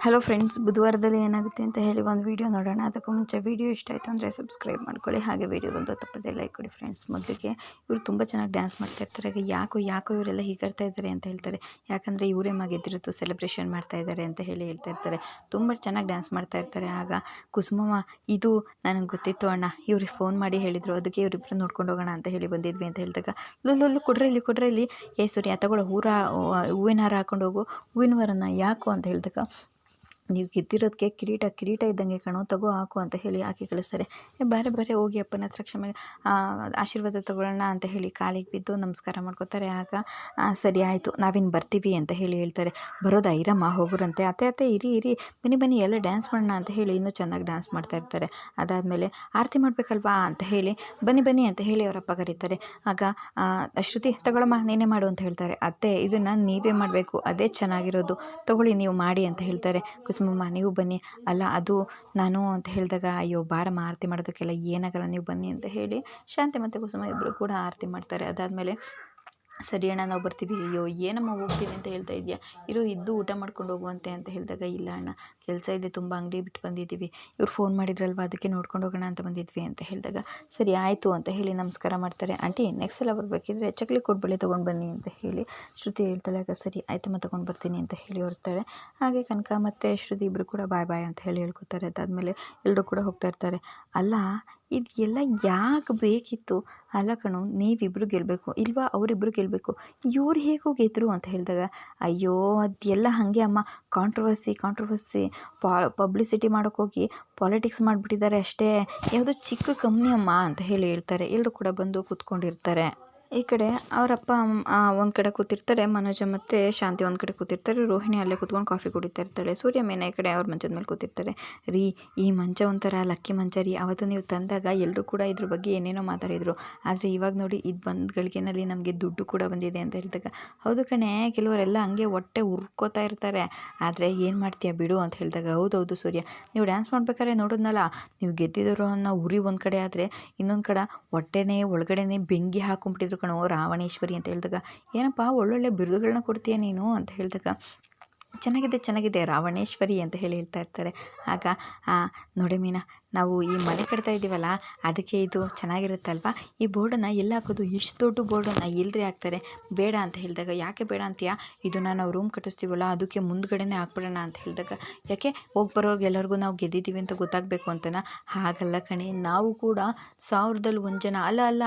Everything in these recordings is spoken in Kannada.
ಹಲೋ ಫ್ರೆಂಡ್ಸ್, ಬುಧವಾರದಲ್ಲಿ ಏನಾಗುತ್ತೆ ಅಂತ ಹೇಳಿ ಒಂದು ವೀಡಿಯೋ ನೋಡೋಣ. ಅದಕ್ಕೂ ಮುಂಚೆ ವೀಡಿಯೋ ಇಷ್ಟ ಆಯಿತು ಅಂದರೆ ಸಬ್ಸ್ಕ್ರೈಬ್ ಮಾಡ್ಕೊಳ್ಳಿ, ಹಾಗೆ ವೀಡಿಯೋಗೊಂದು ತಪ್ಪದೆ ಲೈಕ್ ಕೊಡಿ. ಫ್ರೆಂಡ್ಸ್, ಮೊದಲಿಗೆ ಇವರು ತುಂಬ ಚೆನ್ನಾಗಿ ಡ್ಯಾನ್ಸ್ ಮಾಡ್ತಾ ಇರ್ತಾರೆ. ಯಾಕೋ ಇವರೆಲ್ಲ ಹೀಗಾಡ್ತಾ ಇದ್ದಾರೆ ಅಂತ ಹೇಳ್ತಾರೆ. ಯಾಕಂದರೆ ಇವರೇ ಗೆದ್ದಿರುತ್ತೋ ಸೆಲೆಬ್ರೇಷನ್ ಮಾಡ್ತಾ ಇದ್ದಾರೆ ಅಂತ ಹೇಳ್ತಾ ಇರ್ತಾರೆ. ತುಂಬ ಚೆನ್ನಾಗಿ ಡ್ಯಾನ್ಸ್ ಮಾಡ್ತಾ ಇರ್ತಾರೆ. ಆಗ ಕುಸುಮಮ್ಮ, ಇದು ನನಗೆ ಗೊತ್ತಿತ್ತು ಅಣ್ಣ, ಇವ್ರಿಗೆ ಫೋನ್ ಮಾಡಿ ಹೇಳಿದರು, ಅದಕ್ಕೆ ಇವರಿಬ್ಬರು ನೋಡ್ಕೊಂಡು ಹೋಗೋಣ ಅಂತ ಹೇಳಿ ಬಂದಿದ್ವಿ ಅಂತ ಹೇಳಿದಾಗ, ಲೊಲ್ಲು ಕೊಡ್ರೆ ಇಲ್ಲಿ ಸೂರ್ಯ ತಗೊಳ್ಳೋ ಹೂವಿನ ಹಾರ ಹಾಕೊಂಡು ಹೋಗು, ಹೂವಿನ ಹಾರನ ಯಾಕೋ ಅಂತ ಹೇಳಿದಾಗ, ನೀವು ಗೆದ್ದಿರೋದಕ್ಕೆ ಕಿರೀಟ ಇದ್ದಂಗೆ ಕಣೋ, ತಗೋ ಹಾಕು ಅಂತ ಹೇಳಿ ಹಾಕಿ ಕಳಿಸ್ತಾರೆ. ಬೇರೆ ಹೋಗಿ ಅಪ್ಪನ ಹತ್ರ ಕ್ಷಮೆ ಆಶೀರ್ವಾದ ತಗೊಳ್ಳೋಣ ಅಂತ ಹೇಳಿ ಕಾಲಿಗೆ ಬಿದ್ದು ನಮಸ್ಕಾರ ಮಾಡ್ಕೋತಾರೆ. ಆಗ ಸರಿ ಆಯಿತು, ನಾವಿನ್ನು ಬರ್ತೀವಿ ಅಂತ ಹೇಳಿ ಹೇಳ್ತಾರೆ. ಬರೋದಾ, ಇರಮ್ಮ ಹೋಗೋರಂತೆ. ಅತ್ತೆ ಇರಿ ಬನ್ನಿ ಎಲ್ಲ ಡ್ಯಾನ್ಸ್ ಮಾಡೋಣ ಅಂತ ಹೇಳಿ ಇನ್ನೂ ಚೆನ್ನಾಗಿ ಡ್ಯಾನ್ಸ್ ಮಾಡ್ತಾ ಇರ್ತಾರೆ. ಅದಾದಮೇಲೆ ಆರತಿ ಮಾಡಬೇಕಲ್ವಾ ಅಂತ ಹೇಳಿ ಬನ್ನಿ ಅಂತ ಹೇಳಿ ಅವರಪ್ಪ ಕರೀತಾರೆ. ಆಗ ಶ್ರುತಿ, ತಗೊಳಮ್ಮ ನೀನೇ ಮಾಡು ಅಂತ ಹೇಳ್ತಾರೆ. ಅತ್ತೆ, ಇದನ್ನು ನೀವೇ ಮಾಡಬೇಕು, ಅದೇ ಚೆನ್ನಾಗಿರೋದು, ತಗೊಳ್ಳಿ ನೀವು ಮಾಡಿ ಅಂತ ಹೇಳ್ತಾರೆ. ಕುಸುಮಮ್ಮ, ನೀವು ಬನ್ನಿ. ಅಲ್ಲ, ಅದು ನಾನು ಅಂತ ಹೇಳಿದಾಗ, ಅಯ್ಯೋ ಬಾರಮ್ಮ, ಆರತಿ ಮಾಡೋದಕ್ಕೆಲ್ಲ ಏನಾಗಲ್ಲ, ನೀವು ಬನ್ನಿ ಅಂತ ಹೇಳಿ ಶಾಂತಿ ಮತ್ತು ಕುಸುಮ ಇಬ್ಬರು ಕೂಡ ಆರತಿ ಮಾಡ್ತಾರೆ. ಅದಾದಮೇಲೆ, ಸರಿ ಅಣ್ಣ ನಾವು ಬರ್ತೀವಿ. ಅಯ್ಯೋ ಏನಮ್ಮ ಹೋಗ್ತೀವಿ ಅಂತ ಹೇಳ್ತಾ ಇದೆಯಾ, ಇದ್ದು ಊಟ ಮಾಡ್ಕೊಂಡು ಹೋಗುವಂತೆ ಅಂತ ಹೇಳಿದಾಗ, ಇಲ್ಲ ಅಣ್ಣ ಕೆಲಸ ಇದೆ, ತುಂಬ ಅಂಗಡಿ ಬಿಟ್ಟು ಬಂದಿದ್ದೀವಿ, ಇವ್ರು ಫೋನ್ ಮಾಡಿದ್ರಲ್ವ ಅದಕ್ಕೆ ನೋಡ್ಕೊಂಡು ಹೋಗೋಣ ಅಂತ ಬಂದಿದ್ವಿ ಅಂತ ಹೇಳಿದಾಗ, ಸರಿ ಆಯಿತು ಅಂತ ಹೇಳಿ ನಮಸ್ಕಾರ ಮಾಡ್ತಾರೆ. ಆಂಟಿ, ನೆಕ್ಸ್ಟ್ ಸಲ ಬರಬೇಕಿದ್ರೆ ಚಕ್ಲಿ ಕೊಡ್ಬಳೆ ತೊಗೊಂಡು ಬನ್ನಿ ಅಂತ ಹೇಳಿ ಶ್ರುತಿ ಹೇಳ್ತಾಳೆ. ಆಗ ಸರಿ ಆಯ್ತಮ್ಮ ತೊಗೊಂಡು ಬರ್ತೀನಿ ಅಂತ ಹೇಳಿ ಹೊರಡ್ತಾರೆ. ಹಾಗೆ ಕನಕ ಮತ್ತು ಶ್ರುತಿ ಇಬ್ಬರು ಕೂಡ ಬಾಯ್ ಅಂತ ಹೇಳಿ ಹೇಳ್ಕೊತಾರೆ. ಅದಾದಮೇಲೆ ಎಲ್ಲರೂ ಕೂಡ ಹೋಗ್ತಾ ಇರ್ತಾರೆ. ಅಲ್ಲ, ಇದು ಎಲ್ಲ ಯಾಕೆ ಬೇಕಿತ್ತು? ಅಲ್ಲ ಕಣೋ, ನೀವಿಬ್ಬರು ಗೆಲ್ಲಬೇಕು, ಇಲ್ವಾ ಅವರಿಬ್ಬರು ಗೆಲ್ಲಬೇಕು, ಇವ್ರು ಹೇಗೂ ಗೆದ್ದರು ಅಂತ ಹೇಳಿದಾಗ, ಅಯ್ಯೋ ಅದೆಲ್ಲ ಹಾಗೆ ಅಮ್ಮ, ಕಾಂಟ್ರವರ್ಸಿ ಪಬ್ಲಿಸಿಟಿ ಮಾಡೋಕ್ಕೋಗಿ ಪಾಲಿಟಿಕ್ಸ್ ಮಾಡಿಬಿಟ್ಟಿದ್ದಾರೆ ಅಷ್ಟೇ, ಯಾವುದೋ ಚಿಕ್ಕ ಕಂಪ್ನಿ ಅಮ್ಮ ಅಂತ ಹೇಳಿ ಹೇಳ್ತಾರೆ. ಎಲ್ಲರೂ ಕೂಡ ಬಂದು ಕೂತ್ಕೊಂಡಿರ್ತಾರೆ. ಈ ಕಡೆ ಅವರಪ್ಪ ಒಂದು ಕಡೆ ಕೂತಿರ್ತಾರೆ, ಮನೋಜ ಮತ್ತು ಶಾಂತಿ ಒಂದು ಕಡೆ ಕೂತಿರ್ತಾರೆ, ರೋಹಿಣಿ ಅಲ್ಲೇ ಕೂತ್ಕೊಂಡು ಕಾಫಿ ಕುಡಿತಾ ಇರ್ತಾಳೆ, ಸೂರ್ಯ ಮೇನ ಈ ಕಡೆ ಅವ್ರ ಮಂಚದ ಮೇಲೆ ಕೂತಿರ್ತಾರೆ. ರೀ, ಈ ಮಂಚ ಒಂಥರ ಲಕ್ಕಿ ಮಂಚ ರೀ, ಅವತ್ತು ನೀವು ತಂದಾಗ ಎಲ್ಲರೂ ಕೂಡ ಇದ್ರ ಬಗ್ಗೆ ಏನೇನೋ ಮಾತಾಡಿದರು, ಆದರೆ ಇವಾಗ ನೋಡಿ ಇದು ಬಂದ ಗಳಿಗೆನಲ್ಲಿ ನಮಗೆ ದುಡ್ಡು ಕೂಡ ಬಂದಿದೆ ಅಂತ ಹೇಳಿದಾಗ, ಹೌದು ಕಣೆ, ಕೆಲವರೆಲ್ಲ ಹಂಗೆ ಹೊಟ್ಟೆ ಉರ್ಕೋತಾ ಇರ್ತಾರೆ, ಆದರೆ ಏನು ಮಾಡ್ತೀಯ ಬಿಡು ಅಂತ ಹೇಳಿದಾಗ, ಹೌದೌದು ಸೂರ್ಯ, ನೀವು ಡ್ಯಾನ್ಸ್ ಮಾಡ್ಬೇಕಾದ್ರೆ ನೋಡಿದ್ನಲ್ಲ, ನೀವು ಗೆದ್ದಿದ್ರು ಅನ್ನೋ ಉರಿ ಒಂದು ಕಡೆ ಆದರೆ ಇನ್ನೊಂದು ಕಡೆ ಹೊಟ್ಟೆನೇ ಒಳಗಡೆನೇ ಬೆಂಕಿ ಹಾಕೊಂಡ್ಬಿಟ್ಟಿದ್ರು ಕಣೋ, ರಾವಣೇಶ್ವರಿ ಅಂತ ಹೇಳಿದಾಗ, ಏನಪ್ಪ ಒಳ್ಳೊಳ್ಳೆ ಬಿರುದುಗಳನ್ನ ಕೊಡ್ತೀಯ ನೀನು ಅಂತ ಹೇಳಿದಾಗ, ಚೆನ್ನಾಗಿದೆ ರಾವಣೇಶ್ವರಿ ಅಂತ ಹೇಳಿ ಹೇಳ್ತಾ ಇರ್ತಾರೆ. ಆಗ ನೋಡಿ ಮೀನಾ, ನಾವು ಈ ಮನೆ ಕಟ್ತಾ ಇದ್ದೀವಲ್ಲ, ಅದಕ್ಕೆ ಇದು ಚೆನ್ನಾಗಿರುತ್ತಲ್ವ, ಈ ಬೋರ್ಡನ್ನು ಎಲ್ಲ ಹಾಕೋದು, ಇಷ್ಟು ದೊಡ್ಡ ಬೋರ್ಡನ್ನು ಎಲ್ಲರಿ ಹಾಕ್ತಾರೆ, ಬೇಡ ಅಂತ ಹೇಳಿದಾಗ, ಯಾಕೆ ಬೇಡ ಅಂತೀಯಾ, ಇದನ್ನು ನಾವು ರೂಮ್ ಕಟ್ಟಿಸ್ತೀವಲ್ಲ ಅದಕ್ಕೆ ಮುಂದ್ಗಡೆನೇ ಹಾಕ್ಬಿಡೋಣ ಅಂತ ಹೇಳಿದಾಗ, ಯಾಕೆ ಹೋಗಿ ಬರೋರ್ಗೆ ಎಲ್ಲರಿಗೂ ನಾವು ಗೆದ್ದಿದ್ದೀವಿ ಅಂತ ಗೊತ್ತಾಗಬೇಕು ಅಂತನಾ? ಹಾಗಲ್ಲ ಕಣೆ, ನಾವು ಕೂಡ 1000ದಲ್ಲಿ 1 ಜನ, ಅಲ್ಲ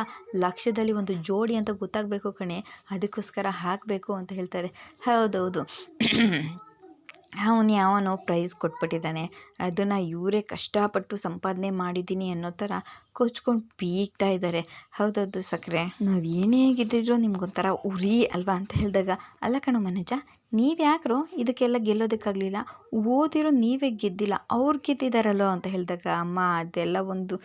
ಲಕ್ಷದಲ್ಲಿ ಒಂದು ಜೋಡಿ ಅಂತ ಗೊತ್ತಾಗಬೇಕು ಕಣೆ, ಅದಕ್ಕೋಸ್ಕರ ಹಾಕಬೇಕು ಅಂತ ಹೇಳ್ತಾರೆ. ಹೌದೌದು, ಅವನು ಯಾವನೋ ಪ್ರೈಸ್ ಕೊಟ್ಬಿಟ್ಟಿದ್ದಾನೆ, ಅದನ್ನು ಇವರೇ ಕಷ್ಟಪಟ್ಟು ಸಂಪಾದನೆ ಮಾಡಿದ್ದೀನಿ ಅನ್ನೋ ಥರ ಕೊಚ್ಕೊಂಡು ಬೀಗ್ತಾ ಇದ್ದಾರೆ. ಹೌದೌದು ಸಕ್ಕರೆ, ನಾವು ಏನೇ ಗೆದ್ದಿದ್ರೂ ನಿಮ್ಗೊಂಥರ ಉರಿ ಅಲ್ವಾ ಅಂತ ಹೇಳಿದಾಗ, ಅಲ್ಲ ಕಣೋ ಮನೋಜ, ನೀವು ಯಾಕ್ರೋ ಇದಕ್ಕೆಲ್ಲ ಗೆಲ್ಲೋದಕ್ಕಾಗಲಿಲ್ಲ, ಓದಿರೋ ನೀವೇ ಗೆದ್ದಿಲ್ಲ, ಅವ್ರು ಗೆದ್ದಿದ್ದಾರಲ್ಲೋ ಅಂತ ಹೇಳಿದಾಗ, ಅಮ್ಮ ಅದೆಲ್ಲ ಒಂದು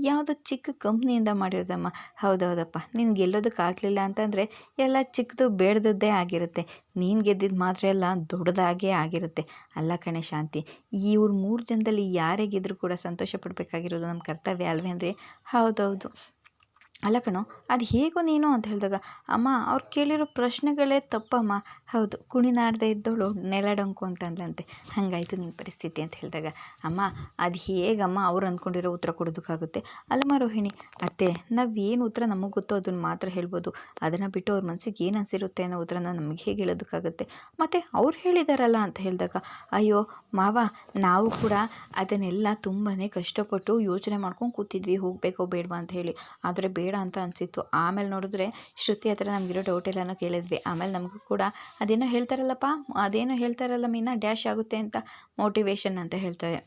ಯಾವುದೋ ಚಿಕ್ಕ ಕಂಪ್ನಿಯಿಂದ ಮಾಡಿರೋದಮ್ಮ. ಹೌದೌದಪ್ಪ, ನೀನು ಗೆಲ್ಲೋದಕ್ಕಾಗಲಿಲ್ಲ ಅಂತಂದರೆ ಎಲ್ಲ ಚಿಕ್ಕದು ಬೇಡದದ್ದೇ ಆಗಿರುತ್ತೆ, ನೀನು ಗೆದ್ದಿದ್ದು ಮಾತ್ರ ಎಲ್ಲ ದೊಡ್ಡದಾಗೇ ಆಗಿರುತ್ತೆ. ಅಲ್ಲ ಕಣೆ ಶಾಂತಿ, ಇವ್ರು 3 ಜನದಲ್ಲಿ ಯಾರೇ ಗೆದ್ದರೂ ಕೂಡ ಸಂತೋಷ ಪಡಬೇಕಾಗಿರೋದು ನಮ್ಮ ಕರ್ತವ್ಯ ಅಲ್ವೇ ಅಂದರೆ, ಹೌದೌದು, ಅಲ್ಲ ಕಣೋ, ಅದು ಹೇಗೋ ನೀನು ಅಂತ ಹೇಳಿದಾಗ, ಅಮ್ಮ ಅವ್ರು ಕೇಳಿರೋ ಪ್ರಶ್ನೆಗಳೇ ತಪ್ಪಮ್ಮ. ಹೌದು, ಕುಣಿನಾಡದೆ ಇದ್ದವಳು ನೆಲಡೊಂಕು ಅಂತಂದ್ಲಂತೆ, ಹಾಗಾಯಿತು ನಿನ್ನ ಪರಿಸ್ಥಿತಿ ಅಂತ ಹೇಳಿದಾಗ, ಅಮ್ಮ ಅದು ಹೇಗಮ್ಮ ಅವ್ರು ಅಂದ್ಕೊಂಡಿರೋ ಉತ್ತರ ಕೊಡೋದಕ್ಕಾಗುತ್ತೆ? ಅಲ್ಲಮ್ಮ ರೋಹಿಣಿ, ಅತ್ತೆ, ನಾವೇನು ಉತ್ತರ ನಮಗೆ ಗೊತ್ತೋ ಅದನ್ನು ಮಾತ್ರ ಹೇಳ್ಬೋದು, ಅದನ್ನು ಬಿಟ್ಟು ಅವ್ರ ಮನಸ್ಸಿಗೆ ಏನು ಅನಿಸಿರುತ್ತೆ ಅನ್ನೋ ಉತ್ತರನ ನಮಗೆ ಹೇಗೆ ಹೇಳೋದಕ್ಕಾಗುತ್ತೆ? ಮತ್ತು ಅವ್ರು ಹೇಳಿದಾರಲ್ಲ ಅಂತ ಹೇಳಿದಾಗ, ಅಯ್ಯೋ ಮಾವ, ನಾವು ಕೂಡ ಅದನ್ನೆಲ್ಲ ತುಂಬಾ ಕಷ್ಟಪಟ್ಟು ಯೋಚನೆ ಮಾಡ್ಕೊಂಡು ಕೂತಿದ್ವಿ, ಹೋಗಬೇಕೋ ಬೇಡವಾ ಅಂತ ಹೇಳಿ, ಆದರೆ ಬೇಡ ಅಂತ ಅನಿಸಿತ್ತು. ಆಮೇಲೆ ನೋಡಿದ್ರೆ ಶ್ರುತಿ ಹತ್ರ ನಮಗಿರೋ ಡೌಟ್ ಎಲ್ಲನೂ ಕೇಳಿದ್ವಿ, ಆಮೇಲೆ ನಮಗೂ ಕೂಡ ಅದೇನೋ ಹೇಳ್ತಾರಲ್ಲ ಮೀನಾ, ಡ್ಯಾಶ್ ಆಗುತ್ತೆ ಅಂತ, ಮೋಟಿವೇಶನ್ ಅಂತ ಹೇಳ್ತಾರೆ.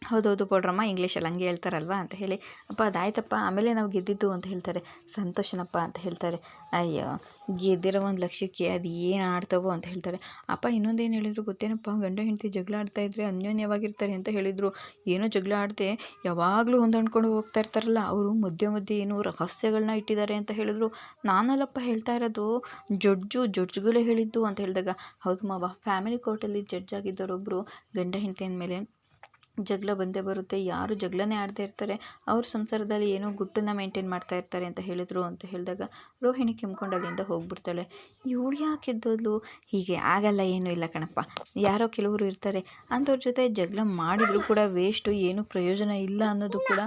ಹೌದೌದು ಪೌಡ್ರಮ್ಮ, ಇಂಗ್ಲೀಷಲ್ಲಿ ಹಂಗೆ ಹೇಳ್ತಾರಲ್ವ ಅಂತ ಹೇಳಿ, ಅಪ್ಪ ಅದಾಯ್ತಪ್ಪ, ಆಮೇಲೆ ನಾವು ಗೆದ್ದಿದ್ದು ಅಂತ ಹೇಳ್ತಾರೆ. ಸಂತೋಷನಪ್ಪ ಅಂತ ಹೇಳ್ತಾರೆ. ಅಯ್ಯೋ, ಗೆದ್ದಿರೋ 1 ಲಕ್ಷಕ್ಕೆ ಅದು ಏನು ಆಡ್ತಾವೋ ಅಂತ ಹೇಳ್ತಾರೆ. ಅಪ್ಪ ಇನ್ನೊಂದೇನು ಹೇಳಿದ್ರು ಗೊತ್ತೇನಪ್ಪ, ಗಂಡ ಹೆಂಡತಿ ಜಗಳ ಆಡ್ತಾಯಿದ್ರೆ ಅನ್ಯೋನ್ಯವಾಗಿರ್ತಾರೆ ಅಂತ ಹೇಳಿದರು. ಏನೋ ಜಗಳ ಆಡದೆ ಯಾವಾಗಲೂ ಹೊಂದಾಡ್ಕೊಂಡು ಹೋಗ್ತಾ ಇರ್ತಾರಲ್ಲ, ಅವರು ಮಧ್ಯೆ ಏನೋ ರಹಸ್ಯಗಳನ್ನ ಇಟ್ಟಿದ್ದಾರೆ ಅಂತ ಹೇಳಿದ್ರು. ನಾನಲ್ಲಪ್ಪ ಹೇಳ್ತಾ ಇರೋದು, ಜಡ್ಜ್ಗಳೇ ಹೇಳಿದ್ದು ಅಂತ ಹೇಳಿದಾಗ, ಹೌದು ಮಾವ, ಫ್ಯಾಮಿಲಿ ಕೋರ್ಟಲ್ಲಿ ಜಡ್ಜ್ ಆಗಿದ್ದವರೊಬ್ಬರು ಗಂಡ ಹೆಂಡತಿ ಅಂದಮೇಲೆ ಜಗಳ ಬಂದೇ ಬರುತ್ತೆ. ಯಾರು ಜಗಳನೇ ಆಡದೇ ಇರ್ತಾರೆ, ಅವ್ರ ಸಂಸಾರದಲ್ಲಿ ಏನೋ ಗುಟ್ಟನ್ನು ಮೇಂಟೈನ್ ಮಾಡ್ತಾ ಇರ್ತಾರೆ ಅಂತ ಹೇಳಿದರು ಅಂತ ಹೇಳಿದಾಗ ರೋಹಿಣಿ ಕೆಮ್ಕೊಂಡು ಅಲ್ಲಿಂದ ಹೋಗ್ಬಿಡ್ತಾಳೆ. ಇವಳು ಯಾಕೆ ಎದ್ದೋದ್ಲು? ಹೀಗೆ ಆಗಲ್ಲ, ಏನೂ ಇಲ್ಲ ಕಣಪ್ಪ, ಯಾರೋ ಕೆಲವರು ಇರ್ತಾರೆ ಅಂಥವ್ರ ಜೊತೆ ಜಗಳ ಮಾಡಿದರೂ ಕೂಡ ವೇಸ್ಟು, ಏನೂ ಪ್ರಯೋಜನ ಇಲ್ಲ ಅನ್ನೋದು ಕೂಡ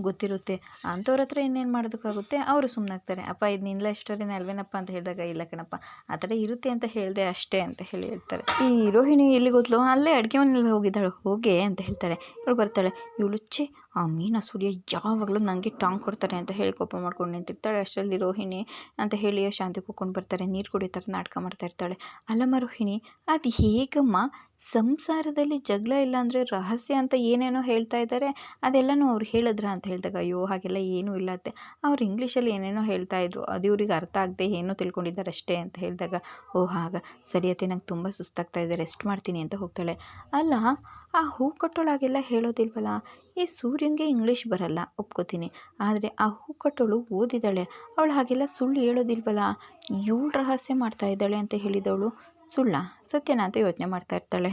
ಗೊತ್ತಿರುತ್ತೆ. ಅಂಥವ್ರ ಹತ್ರ ಇನ್ನೇನು ಮಾಡೋದಕ್ಕಾಗುತ್ತೆ, ಅವರು ಸುಮ್ಮನಾಗ್ತಾರೆ. ಅಪ್ಪ ಇದು ನಿನ್ಲ ಇಷ್ಟರೇನೆ ಅಲ್ವೇನಪ್ಪ ಅಂತ ಹೇಳಿದಾಗ ಇಲ್ಲ ಕಣಪ್ಪ, ಆ ಥರ ಇರುತ್ತೆ ಅಂತ ಹೇಳಿದೆ ಅಷ್ಟೇ ಅಂತ ಹೇಳಿ ಹೇಳ್ತಾರೆ. ಈ ರೋಹಿಣಿ ಎಲ್ಲಿ ಗೊತ್ತಲೋ ಅಲ್ಲೇ ಅಡುಗೆ ಮನೇಲಿ ಹೋಗಿದ್ದಾಳೆ, ಹೋಗೆ ಅಂತ ಹೇಳ್ತಾಳೆ. ಇವಳು ಬರ್ತಾಳೆ, ಇವಳು ಛೇ ಆ ಮೀನಾ ಸೂರ್ಯ ಯಾವಾಗಲೂ ನನಗೆ ಟಾಂಗ್ ಕೊಡ್ತಾರೆ ಅಂತ ಹೇಳಿ ಕೋಪ ಮಾಡ್ಕೊಂಡು ನಿಂತಿರ್ತಾಳೆ. ಅಷ್ಟರಲ್ಲಿ ರೋಹಿಣಿ ಅಂತ ಹೇಳಿ ಶಾಂತಿ ಕೂತ್ಕೊಂಡು ಬರ್ತಾರೆ, ನೀರು ಕುಡಿಯೋ ಥರ ನಾಟಕ ಮಾಡ್ತಾ ಇರ್ತಾಳೆ. ಅಲ್ಲಮ್ಮ ರೋಹಿಣಿ, ಅದು ಹೇಗಮ್ಮ ಸಂಸಾರದಲ್ಲಿ ಜಗಳ ಇಲ್ಲ ಅಂದರೆ ರಹಸ್ಯ ಅಂತ ಏನೇನೋ ಹೇಳ್ತಾ ಇದ್ದಾರೆ, ಅದೆಲ್ಲನೂ ಅವ್ರು ಹೇಳಿದ್ರ ಅಂತ ಹೇಳಿದಾಗ ಅಯ್ಯೋ ಹಾಗೆಲ್ಲ ಏನೂ ಇಲ್ಲ ಅತ್ತೆ, ಅವ್ರು ಇಂಗ್ಲೀಷಲ್ಲಿ ಏನೇನೋ ಹೇಳ್ತಾ ಇದ್ರು, ಅದು ಇವ್ರಿಗೆ ಅರ್ಥ ಆಗದೆ ಏನೋ ತಿಳ್ಕೊಂಡಿದ್ದಾರೆ ಅಷ್ಟೇ ಅಂತ ಹೇಳಿದಾಗ ಓ ಆಗ ಸರಿ ಅತ್ತೆ, ನಂಗೆ ತುಂಬ ಸುಸ್ತಾಗ್ತಾ ಇದೆ, ರೆಸ್ಟ್ ಮಾಡ್ತೀನಿ ಅಂತ ಹೋಗ್ತಾಳೆ. ಅಲ್ಲ ಆ ಹೂ ಕಟ್ಟೋಳಾಗೆಲ್ಲ ಹೇಳೋದಿಲ್ವಲ್ಲ, ಈ ಸೂರ್ಯಂಗೆ ಇಂಗ್ಲೀಷ್ ಬರಲ್ಲ ಒಪ್ಕೋತೀನಿ, ಆದರೆ ಆ ಹೂ ಕಟ್ಟೋಳು ಓದಿದ್ದಾಳೆ, ಅವಳು ಹಾಗೆಲ್ಲ ಸುಳ್ಳು ಹೇಳೋದಿಲ್ವಲ್ಲ, ಇವಳು ರಹಸ್ಯ ಮಾಡ್ತಾ ಇದ್ದಾಳೆ ಅಂತ ಹೇಳಿದವಳು ಸುಳ್ಳ ಸತ್ಯನ ಅಂತ ಯೋಚನೆ ಮಾಡ್ತಾ ಇರ್ತಾಳೆ.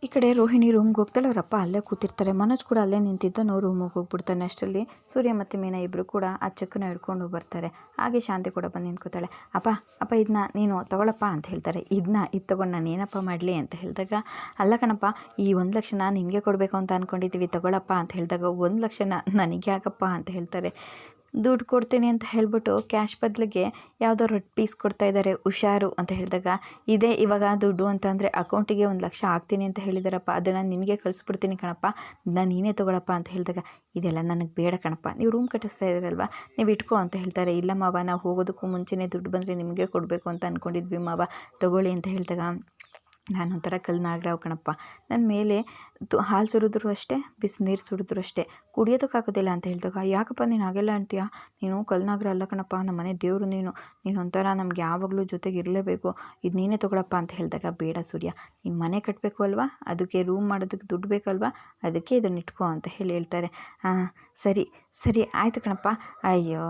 ಈ ಕಡೆ ರೋಹಿಣಿ ರೂಮ್ಗೆ ಹೋಗ್ತಾಳೆ, ಅವರಪ್ಪ ಅಲ್ಲೇ ಕೂತಿರ್ತಾರೆ. ಮನೋಜ್ ಕೂಡ ಅಲ್ಲೇ ನಿಂತಿದ್ದನು, ರೂಮಿಗೆ ಹೋಗ್ಬಿಡ್ತಾನೆ. ಅಷ್ಟರಲ್ಲಿ ಸೂರ್ಯ ಮತ್ತು ಮೀನಾ ಇಬ್ಬರು ಕೂಡ ಆ ಚೆಕ್ಕನ್ನ ಹಿಡ್ಕೊಂಡು ಬರ್ತಾರೆ. ಹಾಗೆ ಶಾಂತಿ ಕೂಡ ಬಂದು ನಿಂತ್ಕೋತಾಳೆ. ಅಪ್ಪ ಇದನ್ನ ನೀನು ತೊಗೊಳಪ್ಪ ಅಂತ ಹೇಳ್ತಾರೆ. ಇದು ತೊಗೊಂಡು ನಾನು ಏನಪ್ಪ ಮಾಡಲಿ ಅಂತ ಹೇಳಿದಾಗ ಅಲ್ಲ ಕಣಪ್ಪ, ಈ 1 ಲಕ್ಷನ ನಿಮಗೆ ಕೊಡಬೇಕು ಅಂತ ಅಂದ್ಕೊಂಡಿದ್ದೀವಿ, ತೊಗೊಳಪ್ಪ ಅಂತ ಹೇಳಿದಾಗ 1 ಲಕ್ಷನ ನನಗೆ ಯಾಕಪ್ಪ ಅಂತ ಹೇಳ್ತಾರೆ. ದುಡ್ಡು ಕೊಡ್ತೀನಿ ಅಂತ ಹೇಳ್ಬಿಟ್ಟು ಕ್ಯಾಶ್ ಬದಲಿಗೆ ಯಾವುದೋ ರೊಟ್ಟಿ ಪೀಸ್ ಕೊಡ್ತಾ ಇದ್ದಾರೆ, ಹುಷಾರು ಅಂತ ಹೇಳಿದಾಗ ಇದೇ ಇವಾಗ ದುಡ್ಡು ಅಂತಂದರೆ ಅಕೌಂಟಿಗೆ 1 ಲಕ್ಷ ಹಾಕ್ತೀನಿ ಅಂತ ಹೇಳಿದಾರಪ್ಪ, ಅದನ್ನು ನಿನಗೆ ಕಳಿಸ್ಬಿಡ್ತೀನಿ ಕಣಪ್ಪ, ನೀನೇ ತೊಗೊಳಪ್ಪ ಅಂತ ಹೇಳಿದಾಗ ಇದೆಲ್ಲ ನನಗೆ ಬೇಡ ಕಣಪ್ಪ, ನೀವು ರೂಮ್ ಕಟ್ಟಿಸ್ತಾ ಇದ್ದೀರಲ್ವ, ನೀವು ಇಟ್ಕೋ ಅಂತ ಹೇಳ್ತಾರೆ. ಇಲ್ಲ ಮಾವ, ನಾವು ಹೋಗೋದಕ್ಕೂ ಮುಂಚೆನೇ ದುಡ್ಡು ಬಂದರೆ ನಿಮಗೆ ಕೊಡಬೇಕು ಅಂತ ಅಂದ್ಕೊಂಡಿದ್ವಿ ಮಾವ, ತೊಗೊಳ್ಳಿ ಅಂತ ಹೇಳಿದಾಗ ನಾನೊಂಥರ ಕಲ್ನಾಗ್ರಾವ್ ಕಣಪ್ಪ, ನನ್ನ ಮೇಲೆ ಹಾಲು ಸುರಿದ್ರು ಅಷ್ಟೇ, ಬಿಸಿನೀರು ಸುರಿದ್ರು ಅಷ್ಟೇ, ಕುಡಿಯೋದಕ್ಕಾಗೋದಿಲ್ಲ ಅಂತ ಹೇಳಿದಾಗ ಯಾಕಪ್ಪ ನೀನು ಹಾಗೆಲ್ಲ ಅಂತೀಯ, ನೀನು ಕಲ್ನಾಗ್ರ ಅಲ್ಲ ಕಣಪ್ಪ, ನಮ್ಮ ಮನೆ ದೇವರು ನೀನೊಂಥರ ನಮ್ಗೆ ಯಾವಾಗಲೂ ಜೊತೆಗೆ ಇರಲೇಬೇಕು, ಇದು ನೀನೇ ತೊಗೊಳಪ್ಪ ಅಂತ ಹೇಳಿದಾಗ ಬೇಡ ಸೂರ್ಯ, ನೀನು ಮನೆ ಕಟ್ಟಬೇಕು ಅಲ್ವಾ, ಅದಕ್ಕೆ ರೂಮ್ ಮಾಡೋದಕ್ಕೆ ದುಡ್ಡು ಬೇಕಲ್ವಾ, ಅದಕ್ಕೆ ಇದನ್ನು ಇಟ್ಕೋ ಅಂತ ಹೇಳ್ತಾರೆ. ಸರಿ ಆಯಿತು ಕಣಪ್ಪ. ಅಯ್ಯೋ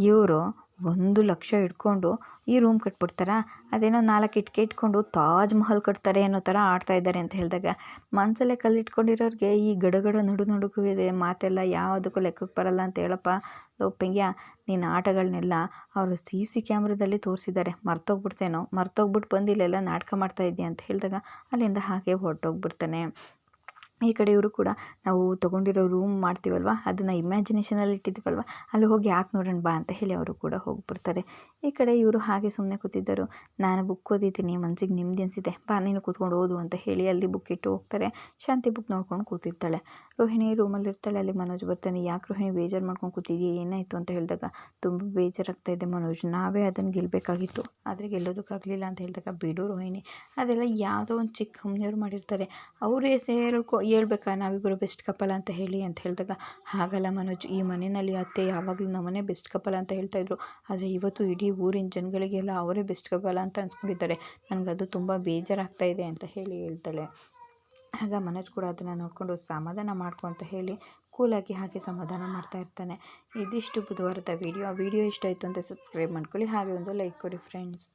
ಇವರು 1 ಲಕ್ಷ ಇಟ್ಕೊಂಡು ಈ ರೂಮ್ ಕಟ್ಬಿಡ್ತಾರಾ, ಅದೇನೋ 4 ಇಟ್ಕೆ ಇಟ್ಕೊಂಡು ತಾಜ್ ಮಹಲ್ ಕಟ್ತಾರೆ ಅನ್ನೋ ಥರ ಆಡ್ತಾ ಇದ್ದಾರೆ ಅಂತ ಹೇಳಿದಾಗ ಮನಸಲ್ಲೇ ಕಲ್ಲಿಟ್ಕೊಂಡಿರೋರಿಗೆ ಈ ಗಡಗಡ ನಡುಕು ಇದೆ, ಮಾತೆಲ್ಲ ಯಾವುದಕ್ಕೂ ಲೆಕ್ಕಕ್ಕೆ ಬರಲ್ಲ ಅಂತ ಹೇಳಪ್ಪ. ಪೆಂಗ್ಯ, ನಿನ್ನ ಆಟಗಳನ್ನೆಲ್ಲ ಅವರು CC ಕ್ಯಾಮ್ರಾದಲ್ಲಿ ತೋರಿಸಿದ್ದಾರೆ, ಮರ್ತೋಗ್ಬಿಟ್ಟು ಬಂದು ಇಲ್ಲೆಲ್ಲ ನಾಟಕ ಮಾಡ್ತಾ ಇದೆಯಾ ಅಂತ ಹೇಳಿದಾಗ ಅಲ್ಲಿಂದ ಹಾಗೆ ಹೊರಟೋಗ್ಬಿಡ್ತಾನೆ. ಈ ಕಡೆ ಇವರು ಕೂಡ ನಾವು ತೊಗೊಂಡಿರೋ ರೂಮ್ ಮಾಡ್ತೀವಲ್ವ, ಅದನ್ನು ಇಮ್ಯಾಜಿನೇಷನಲ್ಲಿ ಇಟ್ಟಿದ್ದೀವಲ್ವ, ಅಲ್ಲಿ ಹೋಗಿ ಯಾಕೆ ನೋಡೋಣ ಬಾ ಅಂತ ಹೇಳಿ ಅವರು ಕೂಡ ಹೋಗ್ಬಿಡ್ತಾರೆ. ಈ ಕಡೆ ಇವರು ಹಾಗೆ ಸುಮ್ಮನೆ ಕೂತಿದ್ದರು. ನಾನು ಬುಕ್ ಓದಿದ್ದೀನಿ, ಮನಸ್ಸಿಗೆ ನೆಮ್ಮದಿ ಅನಿಸಿದೆ, ಬಾ ನೀನು ಕೂತ್ಕೊಂಡು ಓದು ಅಂತ ಹೇಳಿ ಅಲ್ಲಿ ಬುಕ್ ಇಟ್ಟು ಹೋಗ್ತಾರೆ. ಶಾಂತಿ ಬುಕ್ ನೋಡ್ಕೊಂಡು ಕೂತಿರ್ತಾಳೆ. ರೋಹಿಣಿ ರೂಮಲ್ಲಿ ಇರ್ತಾಳೆ. ಅಲ್ಲಿ ಮನೋಜ್ ಬರ್ತಾನೆ. ಯಾಕೆ ರೋಹಿಣಿ ಬೇಜಾರು ಮಾಡ್ಕೊಂಡು ಕೂತಿದ್ದೀಯ, ಏನಾಯಿತು ಅಂತ ಹೇಳಿದಾಗ ತುಂಬ ಬೇಜಾರಾಗ್ತಾ ಇದೆ ಮನೋಜ್, ನಾವೇ ಅದನ್ನು ಗೆಲ್ಲಬೇಕಾಗಿತ್ತು, ಆದರೆ ಗೆಲ್ಲೋದಕ್ಕಾಗಲಿಲ್ಲ ಅಂತ ಹೇಳಿದಾಗ ಬಿಡು ರೋಹಿಣಿ, ಅದೆಲ್ಲ ಯಾವುದೋ ಒಂದು ಚಿಕ್ಕ ಕಂಪ್ನಿಯವ್ರು ಮಾಡಿರ್ತಾರೆ, ಅವರೇ ಹೇಳ್ಬೇಕಾ ನಾವಿಬ್ಬರು ಬೆಸ್ಟ್ ಕಪಲ್ ಅಂತ ಹೇಳಿದಾಗ ಹಾಗಲ್ಲ ಮನೋಜ್, ಈ ಮನೆಯಲ್ಲಿ ಅತ್ತೆ ಯಾವಾಗಲೂ ನಮ್ಮನೆ ಬೆಸ್ಟ್ ಕಪಲ್ ಅಂತ ಹೇಳ್ತಾಯಿದ್ರು, ಆದರೆ ಇವತ್ತು ಇಡೀ ಊರಿನ ಜನಗಳಿಗೆಲ್ಲ ಅವರೇ ಬೆಸ್ಟ್ ಕಪಲ್ ಅಂತ ಅನ್ಸ್ಕೊಂಡಿದ್ದಾರೆ, ನನಗದು ತುಂಬ ಬೇಜಾರಾಗ್ತಾ ಇದೆ ಅಂತ ಹೇಳ್ತಾಳೆ. ಆಗ ಮನೋಜ್ ಕೂಡ ಅದನ್ನು ನೋಡಿಕೊಂಡು ಸಮಾಧಾನ ಮಾಡ್ಕೊ ಅಂತ ಹೇಳಿ ಕೂಲಾಗಿ ಹಾಗೆ ಸಮಾಧಾನ ಮಾಡ್ತಾ ಇರ್ತಾನೆ. ಇದಿಷ್ಟು ಬುಧವಾರದ ವಿಡಿಯೋ ಇಷ್ಟ ಆಯಿತು ಅಂದರೆ ಸಬ್ಸ್ಕ್ರೈಬ್ ಮಾಡ್ಕೊಳ್ಳಿ, ಹಾಗೆ ಒಂದು ಲೈಕ್ ಕೊಡಿ ಫ್ರೆಂಡ್ಸ್.